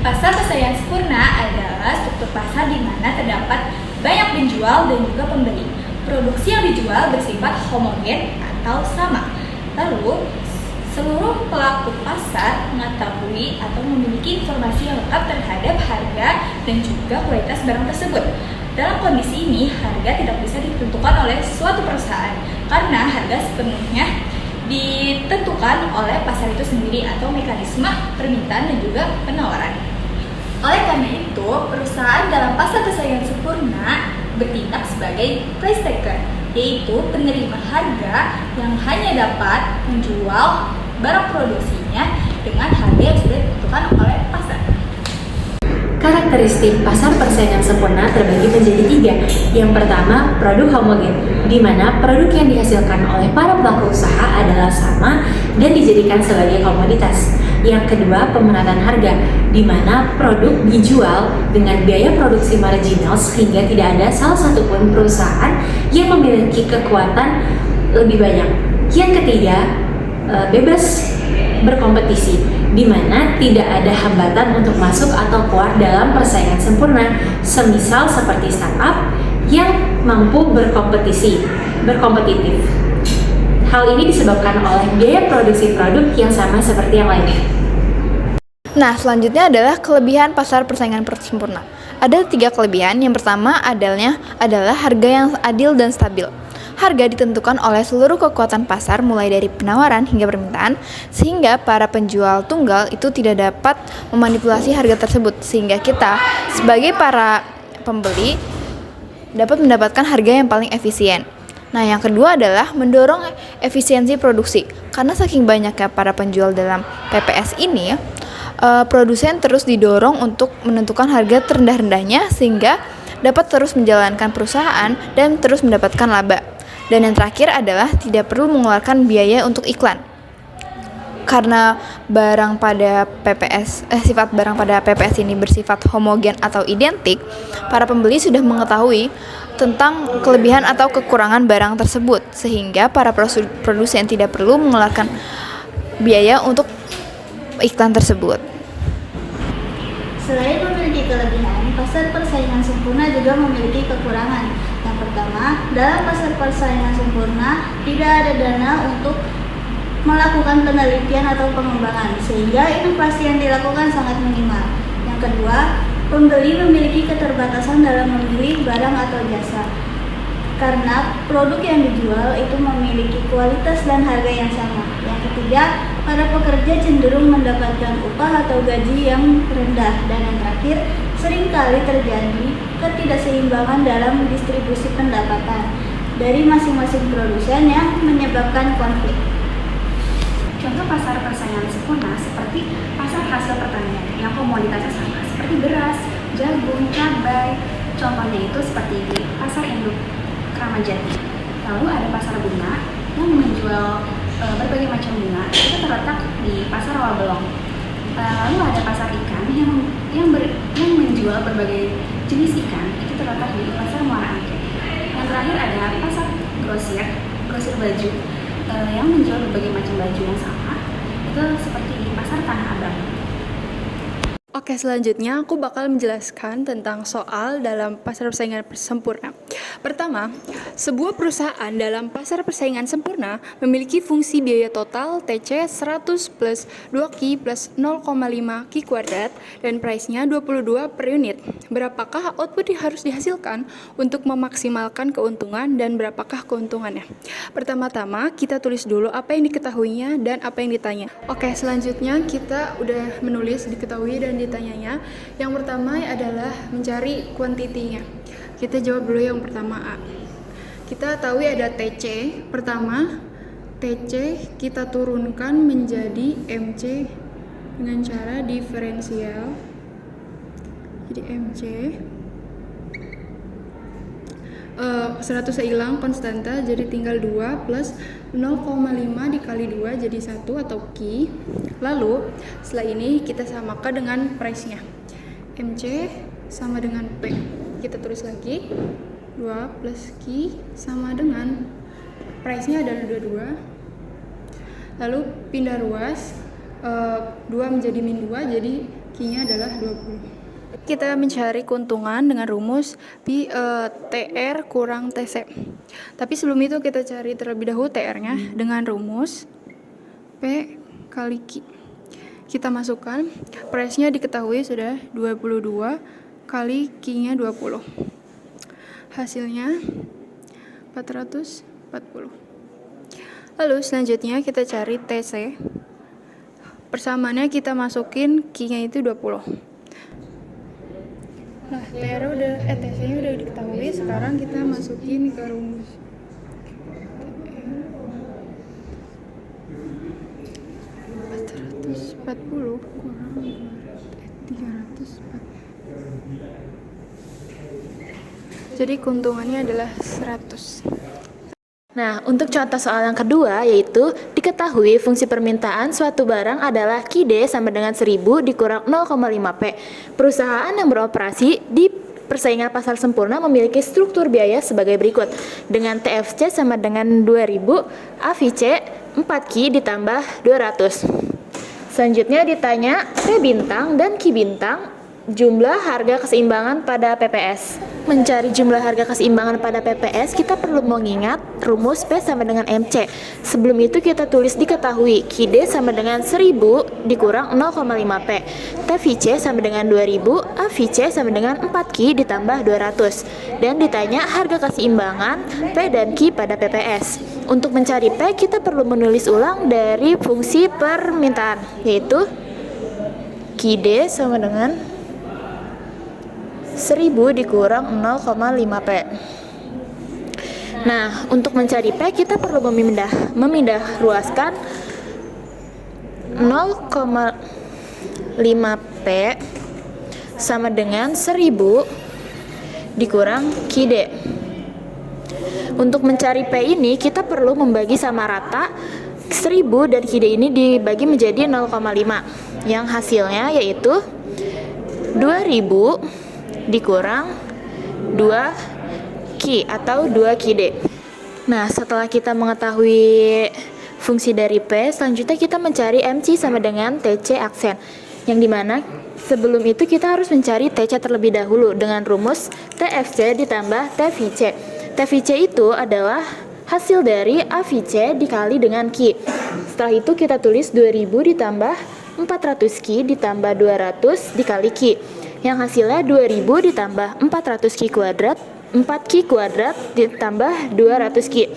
Pasar persaingan sempurna adalah struktur pasar di mana terdapat banyak penjual dan juga pembeli. Produksi yang dijual bersifat homogen atau sama. Lalu, seluruh pelaku pasar mengetahui atau memiliki informasi yang lengkap terhadap harga dan juga kualitas barang tersebut. Dalam kondisi ini, harga tidak bisa ditentukan oleh suatu perusahaan karena harga sepenuhnya ditentukan oleh pasar itu sendiri atau mekanisme permintaan dan juga penawaran. Oleh karena itu, perusahaan dalam pasar persaingan sempurna bertindak sebagai price taker, yaitu penerima harga yang hanya dapat menjual barang produksinya dengan harga yang sudah ditentukan oleh pasar. Karakteristik pasar persaingan sempurna terbagi menjadi 3. Yang pertama, produk homogen, di mana produk yang dihasilkan oleh para pelaku usaha adalah sama dan dijadikan sebagai komoditas. Yang kedua, pemerataan harga, di mana produk dijual dengan biaya produksi marginal sehingga tidak ada salah satu pun perusahaan yang memiliki kekuatan lebih banyak. Yang ketiga, bebas berkompetisi, di mana tidak ada hambatan untuk masuk atau keluar dalam persaingan sempurna, semisal seperti startup yang mampu berkompetitif. Hal ini disebabkan oleh biaya produksi produk yang sama seperti yang lainnya. Nah, selanjutnya adalah kelebihan pasar persaingan sempurna. Ada 3 kelebihan. Yang pertama adalah harga yang adil dan stabil. Harga ditentukan oleh seluruh kekuatan pasar mulai dari penawaran hingga permintaan, sehingga para penjual tunggal itu tidak dapat memanipulasi harga tersebut, sehingga kita sebagai para pembeli dapat mendapatkan harga yang paling efisien. Nah, yang kedua adalah mendorong efisiensi produksi. Karena saking banyaknya para penjual dalam PPS ini, produsen terus didorong untuk menentukan harga terendah-rendahnya sehingga dapat terus menjalankan perusahaan dan terus mendapatkan laba. Dan yang terakhir adalah tidak perlu mengeluarkan biaya untuk iklan. Karena sifat barang pada PPS ini bersifat homogen atau identik, para pembeli sudah mengetahui tentang kelebihan atau kekurangan barang tersebut, sehingga para produsen tidak perlu mengeluarkan biaya untuk iklan tersebut. Selain memiliki kelebihan, pasar persaingan sempurna juga memiliki kekurangan. Yang pertama, dalam pasar persaingan sempurna tidak ada dana untuk melakukan penelitian atau pengembangan, sehingga inovasi yang dilakukan sangat minimal. Yang kedua, pembeli memiliki keterbatasan dalam memilih barang atau jasa, karena produk yang dijual itu memiliki kualitas dan harga yang sama. Yang ketiga, para pekerja cenderung mendapatkan upah atau gaji yang rendah. Dan yang terakhir, seringkali terjadi ketidakseimbangan dalam distribusi pendapatan dari masing-masing produsen yang menyebabkan konflik. Contoh pasar persaingan sempurna seperti pasar hasil pertanian yang komoditasnya sama seperti beras, jagung, cabai. Contohnya itu seperti di pasar induk Kramat Jati. Lalu ada pasar bunga yang menjual berbagai macam bunga, itu terletak di pasar Rawabelong. Lalu ada pasar ikan yang menjual berbagai jenis ikan, itu terletak di pasar Muara Angke. Yang terakhir ada pasar grosir baju yang menjual berbagai macam baju yang sama, itu seperti di pasar Tanah Abang. Oke, selanjutnya aku bakal menjelaskan tentang soal dalam pasar persaingan sempurna. Pertama, sebuah perusahaan dalam pasar persaingan sempurna memiliki fungsi biaya total TC 100 plus 2Q plus 0,5 Q kuadrat dan price-nya 22 per unit. Berapakah output yang harus dihasilkan untuk memaksimalkan keuntungan dan berapakah keuntungannya? Pertama-tama, kita tulis dulu apa yang diketahuinya dan apa yang ditanya. Oke, selanjutnya kita udah menulis diketahui dan ditanyanya. Yang pertama adalah mencari kuantitinya. Kita jawab dulu yang pertama A. Kita tahu ada TC. Pertama, TC kita turunkan menjadi MC dengan cara diferensial. Jadi MC 100 hilang konstanta, jadi tinggal 2 plus 0,5 dikali 2 jadi 1 atau Q. Lalu setelah ini kita samakan dengan price-nya. MC sama dengan P. Kita tulis lagi 2 plus Q sama dengan price-nya adalah 22. Lalu pindah ruas 2 menjadi min 2, jadi Q-nya adalah 20. Kita mencari keuntungan dengan rumus TR kurang TC. Tapi sebelum itu kita cari terlebih dahulu TR-nya dengan rumus P kali Q. Kita masukkan, price-nya diketahui sudah 22 kali Q-nya 20. Hasilnya 440. Lalu selanjutnya kita cari TC. Persamaannya kita masukin Q-nya itu 20. Nah, TC-nya udah diketahui, sekarang kita masukin ke rumus. 440 kurang 340. Jadi keuntungannya adalah 100. Nah, untuk contoh soal yang kedua yaitu diketahui fungsi permintaan suatu barang adalah QD sama dengan 1000 dikurang 0,5P. Perusahaan yang beroperasi di persaingan pasar sempurna memiliki struktur biaya sebagai berikut. Dengan TFC sama dengan 2000, AVC 4Q ditambah 200. Selanjutnya ditanya P bintang dan Q bintang jumlah harga keseimbangan pada PPS. Mencari jumlah harga keseimbangan pada PPS, kita perlu mengingat rumus P sama dengan MC. Sebelum itu kita tulis diketahui QD sama dengan 1000 dikurang 0,5P. TVC sama dengan 2000, AVC sama dengan 4Q ditambah 200. Dan ditanya harga keseimbangan P dan Q pada PPS. Untuk mencari P, kita perlu menulis ulang dari fungsi permintaan, yaitu QD sama dengan 1000 dikurang 0,5P. Nah, untuk mencari P kita perlu memindah ruaskan 0,5P sama dengan 1000 dikurang QD. Untuk mencari P ini kita perlu membagi sama rata 1000 dan QD ini dibagi menjadi 0,5 yang hasilnya yaitu 2000 dikurang 2Q atau 2QD. Nah, setelah kita mengetahui fungsi dari P, selanjutnya kita mencari MC sama dengan TC aksen. Yang dimana sebelum itu kita harus mencari TC terlebih dahulu dengan rumus TFC ditambah TVC. TVC itu adalah hasil dari AVC dikali dengan Q. Setelah itu kita tulis 2000 ditambah 400Q ditambah 200 dikali Q. Yang hasilnya 2000 ditambah 400Q kuadrat, 4Q kuadrat ditambah 200Q.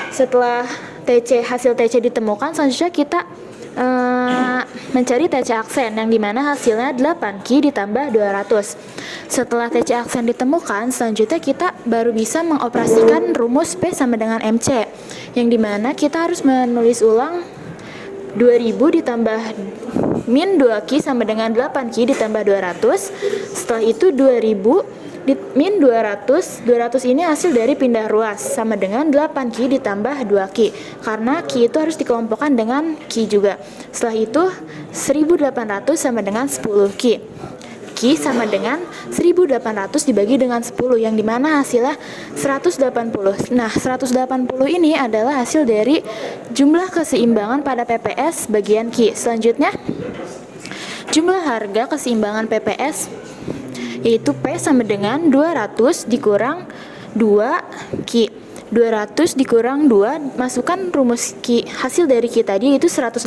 Setelah hasil TC ditemukan, selanjutnya kita mencari TC aksen yang dimana hasilnya 8Q ditambah 200. Setelah TC aksen ditemukan, selanjutnya kita baru bisa mengoperasikan rumus P sama dengan MC, yang dimana kita harus menulis ulang 2000 ditambah min 2Q sama dengan 8Q ditambah 200. Setelah itu 2000 min 200 ini hasil dari pindah ruas sama dengan 8Q ditambah 2Q, karena Q itu harus dikelompokkan dengan Q juga. Setelah itu 1800 sama dengan 10Q. Q sama dengan 1800 dibagi dengan 10, yang dimana hasilnya 180. Nah, 180 ini adalah hasil dari jumlah keseimbangan pada PPS bagian Q. Selanjutnya, jumlah harga keseimbangan PPS yaitu P sama dengan 200 dikurang 2Q. 200 dikurang 2, masukkan rumus Q, hasil dari Q tadi itu 180.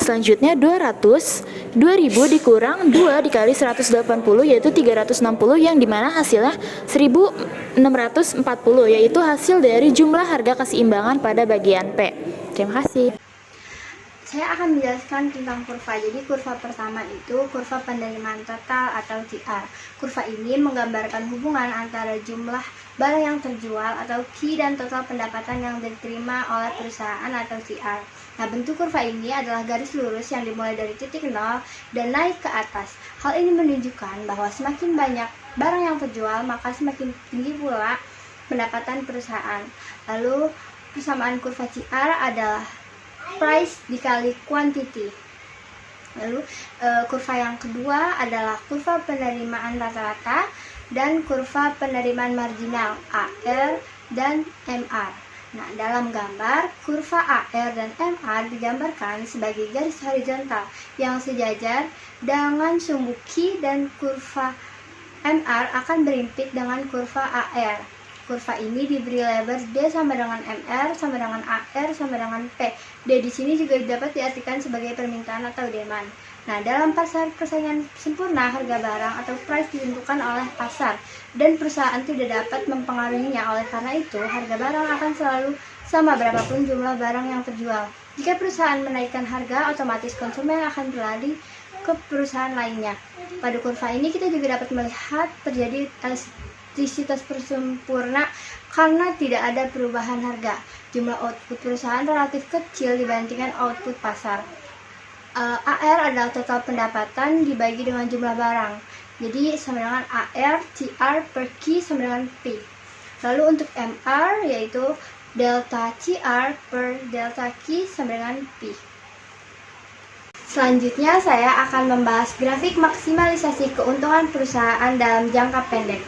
Selanjutnya 2000 dikurang 2 dikali 180 yaitu 360, yang dimana hasilnya 1640, yaitu hasil dari jumlah harga keseimbangan pada bagian P. Terima kasih. Saya akan menjelaskan tentang kurva. Jadi kurva pertama itu kurva penerimaan total atau TR. Kurva ini menggambarkan hubungan antara jumlah barang yang terjual atau Q dan total pendapatan yang diterima oleh perusahaan atau TR. Nah, bentuk kurva ini adalah garis lurus yang dimulai dari titik 0 dan naik ke atas. Hal ini menunjukkan bahwa semakin banyak barang yang terjual, maka semakin tinggi pula pendapatan perusahaan. Lalu persamaan kurva CR adalah price dikali quantity. Lalu kurva yang kedua adalah kurva penerimaan rata-rata dan kurva penerimaan marginal AR dan MR. Nah, dalam gambar, kurva AR dan MR digambarkan sebagai garis horizontal yang sejajar dengan sumbu Q, dan kurva MR akan berimpit dengan kurva AR. Kurva ini diberi lebar D sama dengan MR sama dengan AR sama dengan P. D di sini juga dapat diartikan sebagai permintaan atau demand. Nah, dalam pasar persaingan sempurna, harga barang atau price ditentukan oleh pasar dan perusahaan tidak dapat mempengaruhinya. Oleh karena itu, harga barang akan selalu sama berapapun jumlah barang yang terjual. Jika perusahaan menaikkan harga, otomatis konsumen akan berlari ke perusahaan lainnya. Pada kurva ini kita juga dapat melihat terjadi elastisitas sempurna karena tidak ada perubahan harga. Jumlah output perusahaan relatif kecil dibandingkan output pasar. AR adalah total pendapatan dibagi dengan jumlah barang. Jadi sama dengan AR CR per Q sama dengan P. Lalu untuk MR yaitu delta CR per delta Q sama dengan P. Selanjutnya saya akan membahas grafik maksimalisasi keuntungan perusahaan dalam jangka pendek.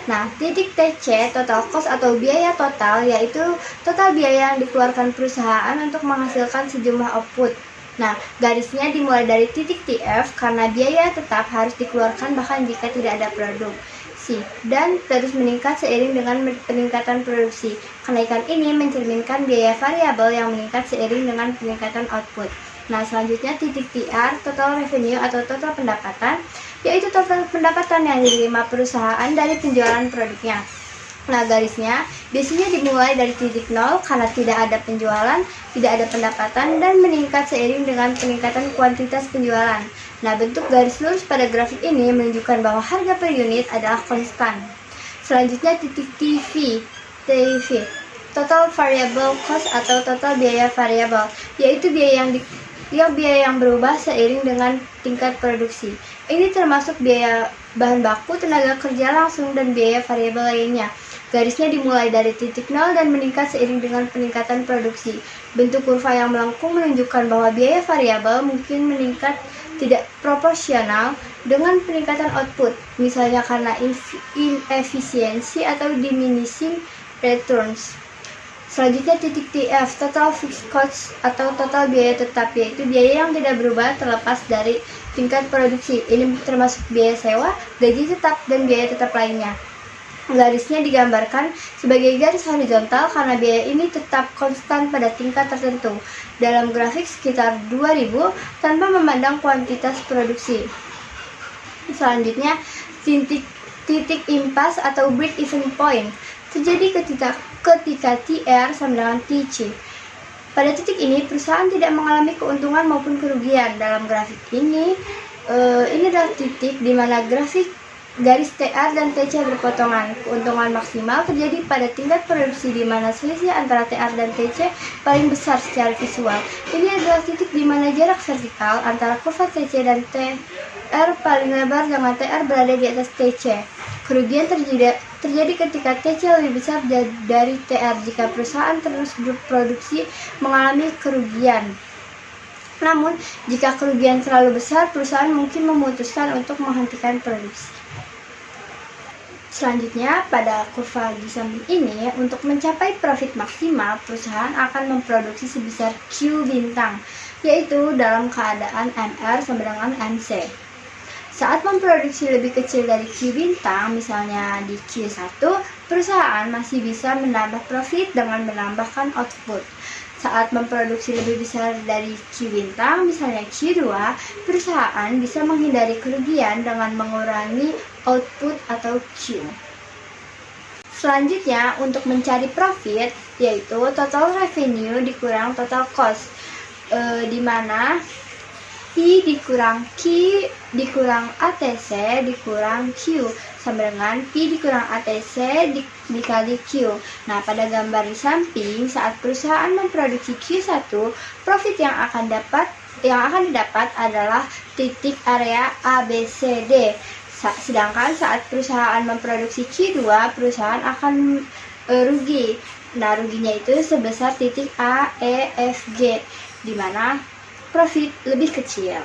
Nah, titik TC, total cost atau biaya total, yaitu total biaya yang dikeluarkan perusahaan untuk menghasilkan sejumlah output. Nah, garisnya dimulai dari titik TF karena biaya tetap harus dikeluarkan bahkan jika tidak ada produk. C, dan terus meningkat seiring dengan peningkatan produksi. Kenaikan ini mencerminkan biaya variabel yang meningkat seiring dengan peningkatan output. Nah, selanjutnya titik TR, total revenue atau total pendapatan, yaitu total pendapatan yang diterima perusahaan dari penjualan produknya. Nah, garisnya biasanya dimulai dari titik 0 karena tidak ada penjualan, tidak ada pendapatan, dan meningkat seiring dengan peningkatan kuantitas penjualan. Nah, bentuk garis lurus pada grafik ini menunjukkan bahwa harga per unit adalah konstan. Selanjutnya titik TV, total variable cost atau total biaya variabel, yaitu biaya yang berubah seiring dengan tingkat produksi. Ini termasuk biaya bahan baku, tenaga kerja langsung, dan biaya variabel lainnya. Garisnya dimulai dari titik 0 dan meningkat seiring dengan peningkatan produksi. Bentuk kurva yang melengkung menunjukkan bahwa biaya variabel mungkin meningkat tidak proporsional dengan peningkatan output, misalnya karena inefisiensi atau diminishing returns. Selanjutnya titik TF, total fixed cost atau total biaya tetap, yaitu biaya yang tidak berubah terlepas dari tingkat produksi. Ini termasuk biaya sewa, gaji tetap, dan biaya tetap lainnya. Garisnya digambarkan sebagai garis horizontal karena biaya ini tetap konstan pada tingkat tertentu dalam grafik sekitar 2000 tanpa memandang kuantitas produksi. Selanjutnya titik impasse atau break even point terjadi ketika TR sama dengan TC. Pada titik ini perusahaan tidak mengalami keuntungan maupun kerugian. Dalam grafik ini adalah titik di mana garis TR dan TC berpotongan. Keuntungan maksimal terjadi pada tingkat produksi di mana selisih antara TR dan TC paling besar secara visual. Ini adalah titik di mana jarak vertikal antara kurva TC dan TR paling lebar dengan TR berada di atas TC. Kerugian terjadi ketika TC lebih besar dari TR jika perusahaan terus berproduksi mengalami kerugian. Namun, jika kerugian terlalu besar, perusahaan mungkin memutuskan untuk menghentikan produksi. Selanjutnya, pada kurva di samping ini, untuk mencapai profit maksimal, perusahaan akan memproduksi sebesar Q bintang, yaitu dalam keadaan MR sama dengan MC. Saat memproduksi lebih kecil dari Q bintang, misalnya di Q1, perusahaan masih bisa menambah profit dengan menambahkan output. Saat memproduksi lebih besar dari Q bintang, misalnya Q2, perusahaan bisa menghindari kerugian dengan mengurangi output atau Q. Selanjutnya, untuk mencari profit, yaitu total revenue dikurang total cost, di mana P dikurang Q dikurang ATC dikurang Q sama dengan P dikurang ATC dikali Q. Nah, pada gambar di samping, saat perusahaan memproduksi Q1, profit yang akan didapat adalah titik area ABCD. Sedangkan saat perusahaan memproduksi Q2, perusahaan akan rugi. Nah, ruginya itu sebesar titik AEFG, di mana profit lebih kecil.